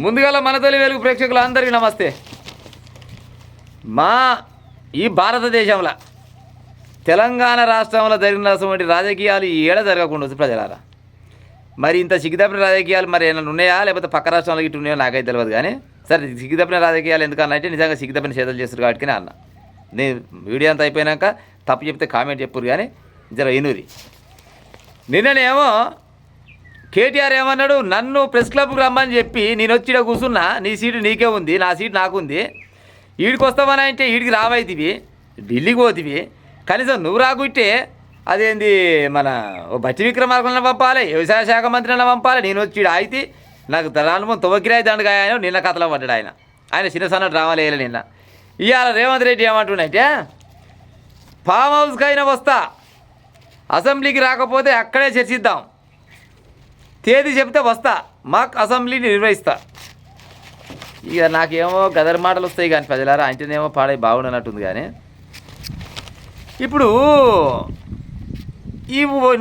ముందుగా మన తొలి వెలుగు ప్రేక్షకులు అందరికీ నమస్తే. మా ఈ భారతదేశంలో తెలంగాణ రాష్ట్రంలో జరిగినటువంటి రాజకీయాలు ఈ ఏడ జరగకుండా ప్రజలారా, మరి ఇంత సిగ్గుతప్పిన రాజకీయాలు మరి ఏమైనా ఉన్నాయా లేకపోతే పక్క రాష్ట్రంలో ఇటు ఉన్నాయో నాకైతే తెలియదు. కానీ సరే, సిగ్గుతప్పిన రాజకీయాలు ఎందుకన్నా అంటే నిజంగా సిగ్గుతప్పిన చేతులు చేస్తారు కాబట్టి అన్న. నేను వీడియో అంతా అయిపోయాక తప్పు చెప్తే కామెంట్ చెప్పురు. కానీ జర ఇనూరి నిన్ననేమో కేటీఆర్ ఏమన్నాడు, నన్ను ప్రెస్ క్లబ్కి రమ్మని చెప్పి నేను వచ్చి ఇక్కడ కూర్చున్నా, నీ సీటు నీకే ఉంది, నా సీటు నాకుంది, ఈడికి వస్తామని అంటే ఈడికి రావైతివి, ఢిల్లీకి పోతివి, కనీసం నువ్వు రాకుంటే అదేంది మన బట్టి విక్రమార్కులను పంపాలి, వ్యవసాయ శాఖ మంత్రిని పంపాలి, నేను వచ్చి ఈడు ఆగితే నాకు రాను తొవ్వకిరాయి దండగా ఆయన నిన్న కథలో పడ్డాడు. ఆయన చిన్న సన్న డ్రామాలు వేయలే నిన్న. ఇవాళ రేవంత్ రెడ్డి ఏమంటున్నాయితే, ఫామ్ హౌస్కి అయినా వస్తా, అసెంబ్లీకి రాకపోతే అక్కడే చర్చిద్దాం, తేదీ చెప్తే వస్తా, మాకు అసెంబ్లీని నిర్వహిస్తా. ఇక నాకేమో గదర్ మాటలు వస్తాయి కానీ ప్రజలారా, అంటేనేమో పాడై బాగుండనట్టుంది. కానీ ఇప్పుడు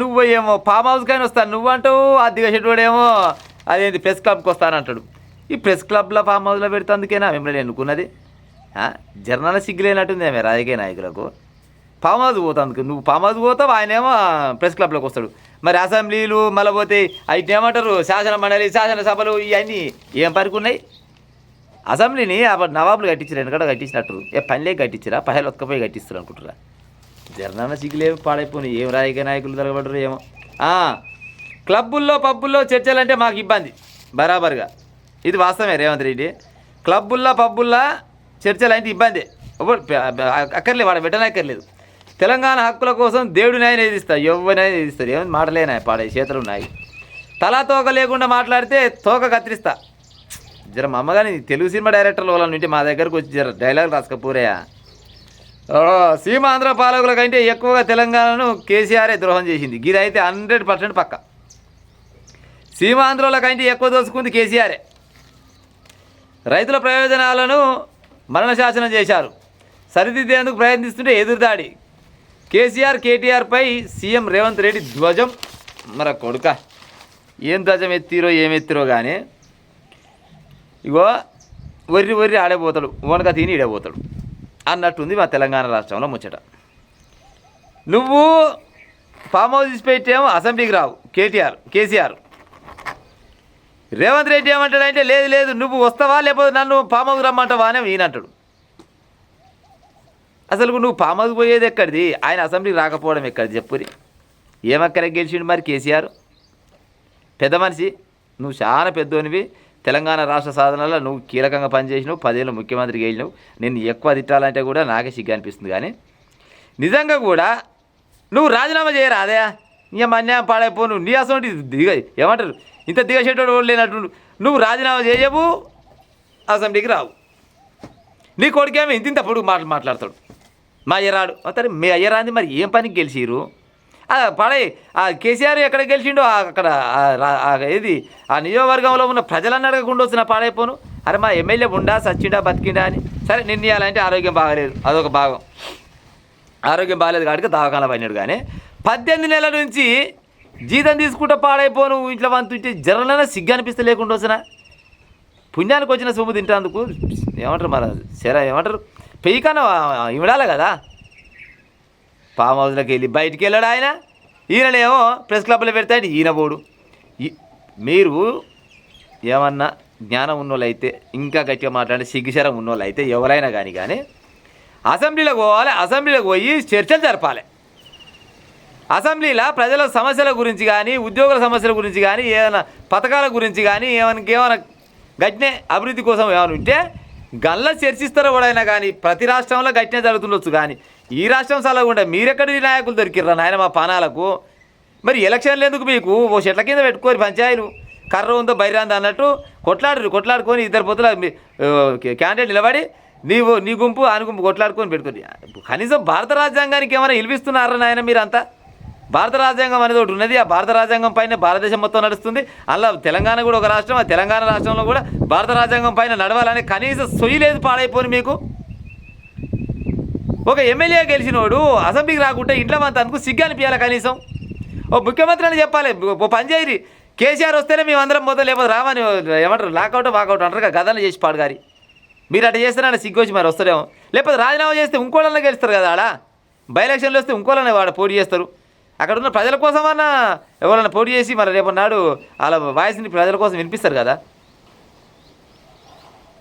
నువ్వు ఏమో ఫామ్ హౌస్కి అయినా వస్తాను నువ్వు అంటావు, అద్దెగా చెట్టువాడేమో అదేంటి ప్రెస్ క్లబ్కి వస్తానంటాడు. ఈ ప్రెస్ క్లబ్లో ఫామ్ హౌస్లో పెడితే మిమ్మల్ని ఎన్నుకున్నది జర్నల సిగ్గులేనట్టుంది ఆమె రాజకీయ నాయకులకు. ఫామ్ హౌస్ పోతాందుకు నువ్వు ఫామ్ హౌస్ పోతావు, ఆయనేమో ప్రెస్ క్లబ్లోకి వస్తాడు. మరి అసెంబ్లీలు మళ్ళీ పోతే అయితే ఏమంటారు, శాసన మండలి శాసనసభలు ఇవన్నీ ఏం పరుకున్నాయి? అసెంబ్లీని నవాబులు కట్టించారు, ఎందుకంటే కట్టించినట్టు పనిలే కట్టించారా, పహలు ఒక్కపోయి కట్టిస్తారు అనుకుంటారా? జర్నల సిగ్గులేమి పాడైపోయి ఏం రాజకీయ నాయకులు తరగబడరు ఏమో. క్లబ్బుల్లో పబ్బుల్లో చర్చలంటే మాకు ఇబ్బంది బరాబర్గా, ఇది వాస్తవమే రేవంత్ రెడ్డి. క్లబ్బుల్లో పబ్బుల్లో చర్చలు అంటే ఇబ్బంది అక్కర్లేదు, వాడు పెట్టనక్కర్లేదు. తెలంగాణ హక్కుల కోసం దేవుడు న్యాయం ఎదిస్తారు, ఎవరినైనా ఎదిస్తారు. ఏమైనా మాటలేనాయి పాడే చేతులు ఉన్నాయి. తలా తోక లేకుండా మాట్లాడితే తోక కత్తిరిస్తా. జర మా అమ్మగాని తెలుగు సినిమా డైరెక్టర్ల వాళ్ళ నుండి మా దగ్గరకు వచ్చి జర డైలాగ్ రాసుకపోరాయా. సీమాంధ్ర పాలకుల కంటే ఎక్కువగా తెలంగాణను కేసీఆరే ద్రోహం చేసింది, ఇది అయితే 100% పక్క. సీమాంధ్రుల కంటే ఎక్కువ దోసుకుంది కేసీఆరే. రైతుల ప్రయోజనాలను మరణ శాసనం చేశారు, సరిదిద్దేందుకు ప్రయత్నిస్తుంటే ఎదురుదాడి. కేసీఆర్ కేటీఆర్పై సీఎం రేవంత్ రెడ్డి ధ్వజం. మన కొడుక ఏం ధ్వజం ఎత్తిరో ఏమెత్తిరో కానీ ఇగో ఒర్రి ఆడేపోతాడు, ఓనక తిని ఈడేపోతాడు అన్నట్టుంది మా తెలంగాణ రాష్ట్రంలో ముచ్చట. నువ్వు ఫామ్ హౌస్ తీసి పెట్టేమో అసెంబ్లీకి రావు కేసీఆర్. రేవంత్ రెడ్డి ఏమంటాడంటే, లేదు నువ్వు వస్తావా లేకపోతే నన్ను ఫామ్ హౌస్ రమ్మంటావా అని ఈయనంటాడు. అసలు నువ్వు ఫామ్ హౌస్ పోయేది ఎక్కడిది, ఆయన అసెంబ్లీకి రాకపోవడం ఎక్కడిది చెప్పురి? ఏమక్కడికి గెలిచిండు మరి కేసీఆర్? పెద్ద మనిషి నువ్వు, చాలా పెద్దోనివి. తెలంగాణ రాష్ట్ర సాధనలో నువ్వు కీలకంగా పనిచేసినావు, 10 ఏళ్ళు ముఖ్యమంత్రికి వెళ్ళినావు. నేను ఎక్కువ తిట్టాలంటే కూడా నాకే సిగ్గు అనిపిస్తుంది. కానీ నిజంగా కూడా నువ్వు రాజీనామా చేయరా? అదే ఇక అన్యాయం పాడైపో, నువ్వు నీ అసలు ఏమంటారు ఇంత దిగసేటోడు లేనట్టు నువ్వు రాజీనామా చేయవు, అసెంబ్లీకి రావు. నీ కొడుకేమో ఇంత పొడుగు మాట్లాడతాడు. మా అయ్యరాడు అతను మీ అయ్యరాంది మరి ఏం పనికి గెలిచిరు? పడే కేసీఆర్ ఎక్కడ గెలిచిండో అక్కడ ఏది ఆ నియోజకవర్గంలో ఉన్న ప్రజలన్నీ అడగకుండా వచ్చిన పాడైపోను. అరే మా ఎమ్మెల్యే ఉండా సచ్చిండా బతికిండా అని. సరే నిర్ణయాలంటే ఆరోగ్యం బాగలేదు, అదొక భాగం. ఆరోగ్యం బాగాలేదు కాబట్టి దవాఖాన పడినాడు. కానీ 18 నెలల నుంచి జీతం తీసుకుంటా పాడైపోను ఇంట్లో వంతుంటే జరలైనా సిగ్గు అనిపిస్తే లేకుండా వచ్చిన పుణ్యానికి వచ్చిన సొమ్ము తింటేందుకు ఏమంటారు మన ఏమంటారు పెయ్యికన్నా ఇవిడాలి కదా. ఫామ్ హౌస్లోకి వెళ్ళి బయటికి వెళ్ళాడు ఆయన. ఈయననేమో ప్రెస్ క్లబ్లో పెడతాడు, ఈయన పోడు. మీరు ఏమన్నా జ్ఞానం ఉన్నోళ్ళు అయితే, ఇంకా గట్టిగా మాట్లాడే సిగ్గుశరం ఉన్నోళ్ళు అయితే ఎవరైనా కానీ అసెంబ్లీలోకి పోవాలి, అసెంబ్లీలోకి పోయి చర్చలు జరపాలి. అసెంబ్లీలో ప్రజల సమస్యల గురించి కానీ, ఉద్యోగుల సమస్యల గురించి కానీ, ఏమైనా పథకాల గురించి కానీ, ఏమైనా గట్టినే అభివృద్ధి కోసం ఏమైనా ఉంటే గల్లా చర్చిస్తారో కూడా. కానీ ప్రతి రాష్ట్రంలో గట్టినే జరుగుతుండొచ్చు, కానీ ఈ రాష్ట్రం సలగుండా మీరెక్కడి నాయకులు దొరికిర్రా నాయన మా పానాలకు? మరి ఎలక్షన్లు ఎందుకు మీకు? ఓ చెట్ల కింద పెట్టుకోరు పంచాయలు, కర్ర ఉందో బైరాందో అన్నట్టు కొట్లాడుకొని ఇద్దరు పొత్తుల క్యాండిడేట్ నిలబడి నీ గుంపు ఆని గుంపు కొట్లాడుకొని పెట్టుకోండి. కనీసం భారత రాజ్యాంగానికి ఏమైనా విలువిస్తున్నారా నాయన మీరంతా? భారత రాజ్యాంగం అనేది ఒకటి ఉన్నది, ఆ భారత రాజ్యాంగం పైన భారతదేశం మొత్తం నడుస్తుంది. అలా తెలంగాణ కూడా ఒక రాష్ట్రం, ఆ తెలంగాణ రాష్ట్రంలో కూడా భారత రాజ్యాంగం పైన నడవాలని కనీసం సొయ్యి లేదు పాడైపోని మీకు. ఒక ఎమ్మెల్యే గెలిచినోడు అసెంబ్లీకి రాకుంటే ఇంట్లో అంత అనుకు సిగ్గు అనిపించాలి. కనీసం ఓ ముఖ్యమంత్రి అని చెప్పాలి, ఓ పని చేయరి. కేసీఆర్ వస్తేనే మేము అందరం పోతాం, లేకపోతే రామని ఏమంటారు లాకౌట్ వాకౌట్ అంటారు కదా, గదాన్ని చేసి పాడు గారి. మీరు అట్లా చేస్తారని సిగ్గొచ్చి మరి వస్తారేమో. లేకపోతే రాజీనామా చేస్తే ఇంకోళ్ళనే గెలుస్తారు కదా ఆడ. బై ఎలక్షన్లు వస్తే ఇంకోళ్ళనే వాడు పోటీ చేస్తారు. అక్కడ ఉన్న ప్రజల కోసమన్నా ఎవరైనా పోటీ చేసి మరి రేపు నాడు వాళ్ళ వాయిస్ని ప్రజల కోసం వినిపిస్తారు కదా.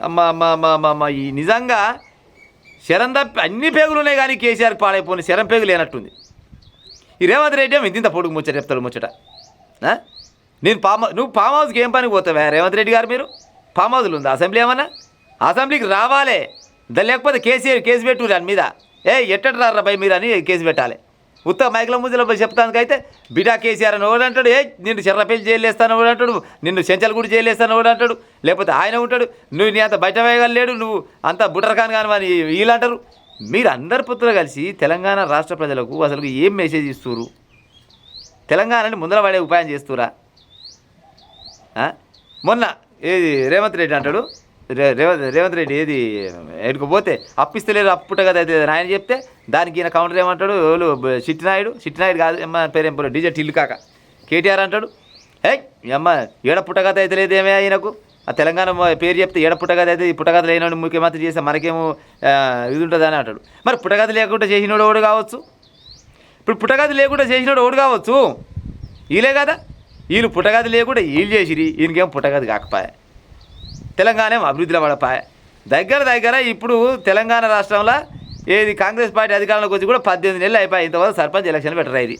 అమ్మ అమ్మ అమ్మ అమ్మ అమ్మ ఈ నిజంగా శరం తప్పి అన్ని పేగులు ఉన్నాయి కానీ కేసీఆర్కి పాడైపోయిన శరం పేగు లేనట్టుంది. ఈ రేవంత్ రెడ్డి ఏమో ఇంత పొడుగు ముచ్చట చెప్తాడు ముచ్చట. నువ్వు ఫామ్ హౌస్కి ఏం పనికి పోతావా రేవంత్ రెడ్డి గారు? మీరు ఫామ్ హౌస్లు ఉందా అసెంబ్లీ ఏమన్నా? అసెంబ్లీకి రావాలి, దాని లేకపోతే కేసు పెట్టు దాని మీద. ఎట్టట రారా భయ్ మీరు అని కేసు పెట్టాలి. ఉత్తర మైకుల ముజ్జలో చెప్తానికి అయితే బిడా కేసీఆర్ అని ఒకడు అంటాడు, నిన్ను చెర్రపల్లి జైలు వేస్తాను ఒకడు అంటాడు, నిన్ను చెంచల్గూడి జైలు వేస్తాను ఒకడు అంటాడు, లేకపోతే ఆయన ఉంటాడు నువ్వు నీ అంత బయట వేయగలేడు, నువ్వు అంత బుటరకాన్ కాని అని వీళ్ళు అంటారు. మీరు అందరు పుత్రులు కలిసి తెలంగాణ రాష్ట్ర ప్రజలకు అసలు ఏం మెసేజ్ ఇస్తున్నారు? తెలంగాణని ముందర పడే ఉపాయం చేస్తురా? మొన్న ఏది రేవంత్ రెడ్డి అంటాడు, రేవంత్ రెడ్డి ఏది ఎడుకుపోతే అప్పిస్తలేరు అప్పుట కదా అయితే ఆయన చెప్తే దానికి ఈయన కౌంటర్ ఏమంటాడు, చిట్టినాయుడు కాదు పేరేం డీజే టిల్లు కాక కేటీఆర్ అంటాడు, అమ్మ ఏడ పుట్టగత అయితే లేదేమే ఆయనకు ఆ తెలంగాణ పేరు చెప్తే ఏడ పుట్టగత అయితే పుట్టగత లేనివాడు ముఖ్యమంత్రి చేస్తే మనకేమో ఇది ఉంటుంది అని అంటాడు. మరి పుట్టగత లేకుండా చేసినోడు ఓడు కావచ్చు, ఇప్పుడు పుట్టగత లేకుండా చేసినోడు ఓడు కావచ్చు, వీళ్ళే కదా. వీళ్ళు పుట్టగత లేకుండా వీళ్ళు చేసిరి, ఈయనకేమో పుట్టగత కాకపోయా, తెలంగాణ ఏమో అభివృద్ధిలో పడపాయ. దగ్గర ఇప్పుడు తెలంగాణ రాష్ట్రంలో ఏది కాంగ్రెస్ పార్టీ అధికారంలోకి వచ్చి కూడా 18 నెలలు అయిపోయి, ఇంతవరకు సర్పంచ్ ఎలక్షన్లు పెట్టరా. ఇది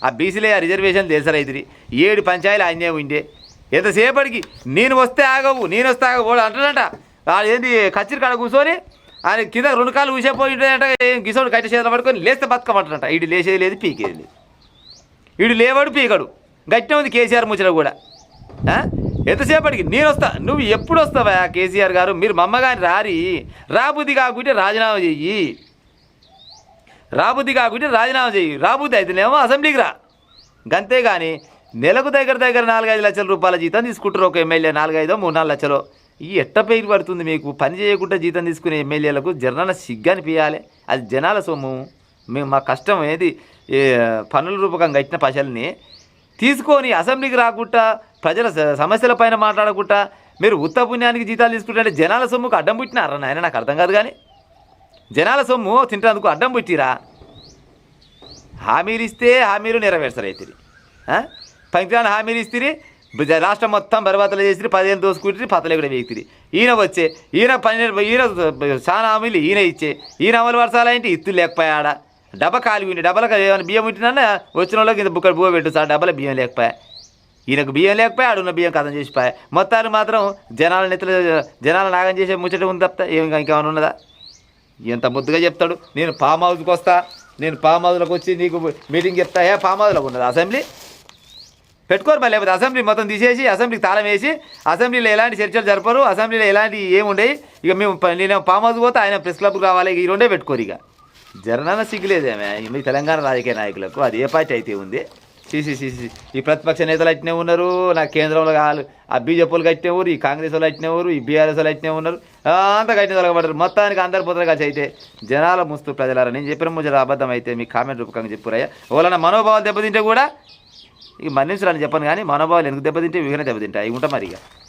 ఆ బీసీలే ఆ రిజర్వేషన్ తెలుసరా. ఇది 7 పంచాయతీలు ఆయనే ఉండే. ఎంతసేపటికి నేను వస్తే ఆగవు అంటాడంట. వాడు ఏంది కచ్చిరి కాడ కూర్చొని ఆయన కింద 2 కాళ్ళు ఊసేపోయి ఉంటాయంట, గిసోడు కట్టి చేతులు పట్టుకొని లేస్తే బతకమంటాడంట. వీడు లేచేది లేదు పీకేది లేదు, వీడు లేవాడు పీకడు. గట్టిగా ఉంది కేసీఆర్ ముచ్చట కూడా. ఎంతసేపటికి నేను వస్తా, నువ్వు ఎప్పుడు వస్తావా కేసీఆర్ గారు? మీరు మమ్మగాని రాబుద్ది కాకుంటే రాజీనామా చెయ్యి, రాబుద్ది అయితేనేమో అసెంబ్లీకి రా. గంతేగాని నెలకు దగ్గర 4-5 లక్షల రూపాయల జీతం తీసుకుంటారు ఒక ఎమ్మెల్యే, 4-5-3-4 లక్షలు. ఈ ఎట్ట పేరు పడుతుంది మీకు? పని చేయకుండా జీతం తీసుకునే ఎమ్మెల్యేలకు జనాల సిగ్గాని పియాలి. అది జనాల సొమ్ము. మేము మా కష్టం ఏది పన్నుల రూపకంగా కట్టిన పైసల్ని తీసుకొని అసెంబ్లీకి రాకుండా ప్రజల సమస్యల పైన మాట్లాడకుండా మీరు ఉత్త పుణ్యానికి జీతాలు తీసుకుంటే జనాల సొమ్ముకు అడ్డం పుట్టినారా నాయన? నాకు అర్థం కాదు. కానీ జనాల సొమ్ము తింటేందుకు అడ్డం పుట్టిరా? హామీలు ఇస్తే హామీలు నెరవేర్చరు అవుతుంది. పంచాయతీ హామీలు ఇస్తే రాష్ట్రం మొత్తం బరబాతలు చేసి 10 దోసుకుంటే పతలే కూడా వేగుతుంది. ఈయన చాలా హామీలు ఈయన ఇచ్చే, ఈయన అమలు పరచాలంటే ఇత్తులు లేకపోయాడ. డబ్బా ఖాళీ ఉండి డబ్బాలకు ఏమైనా బియ్యం ఉంటున్నా వచ్చిన వాళ్ళకి ఇంత బుక్కడ బువ్వ పెట్టు సార్, డబ్బాలో బియ్యం లేకపోయా. ఈయనకు బియ్యం లేకపోయా, ఆడున్న బియ్యం కథం చేసిపోయా. మొత్తాన్ని మాత్రం జనాల నాగం చేసే ముచ్చట ఉంది తప్ప ఇంకేమైనా ఉన్నదా? ఎంత ముద్దుగా చెప్తాడు, నేను ఫామ్ హౌస్కి వస్తా, నేను ఫామ్ హౌస్లోకి వచ్చి నీకు మీటింగ్ చెప్తా. ఫామ్ హౌస్లో ఉన్నది అసెంబ్లీ పెట్టుకోరు. మరి లేకపోతే అసెంబ్లీ మొత్తం తీసేసి అసెంబ్లీకి తాళం వేసి అసెంబ్లీలో ఎలాంటి చర్చలు జరపరు, అసెంబ్లీలో ఎలాంటి ఏముండేవి. ఇక నేను ఫామ్ హౌస్కి పోతే ఆయన ప్రెస్ క్లబ్కి రావాలి, ఈ 2 పెట్టుకోరు. ఇక జరనాన సిగ్గులేదేమే మీ తెలంగాణ రాజకీయ నాయకులకు? అది ఏ పార్టీ అయితే ఉంది? ఈ ప్రతిపక్ష నేతలు అట్నే ఉన్నారు, నాకు కేంద్రంలో కావాలి ఆ బీజేపీలు కట్టినే ఊరు, ఈ కాంగ్రెస్ వాళ్ళు అట్నే ఊరు, ఈ బీఆర్ఎస్ వాళ్ళు అట్నే ఉన్నారు, అంతా కట్టిన తొలగబడ్డారు. మొత్తానికి అందరు పుత్ర కలిసి అయితే జనాల ముస్తు ప్రజలారా. నేను చెప్పిన ముచ్చట అబద్ధం అయితే మీ కామెంట్ రూపకంగా చెప్పురయ్యా. వాళ్ళ మనోభావాలు దెబ్బతింటే కూడా ఇక మన్నించాలని చెప్పను, కానీ మనోభావాలు ఎందుకు దెబ్బతింటే విఘ్న దెబ్బతింటాయి ఉంటా మరి. ఇక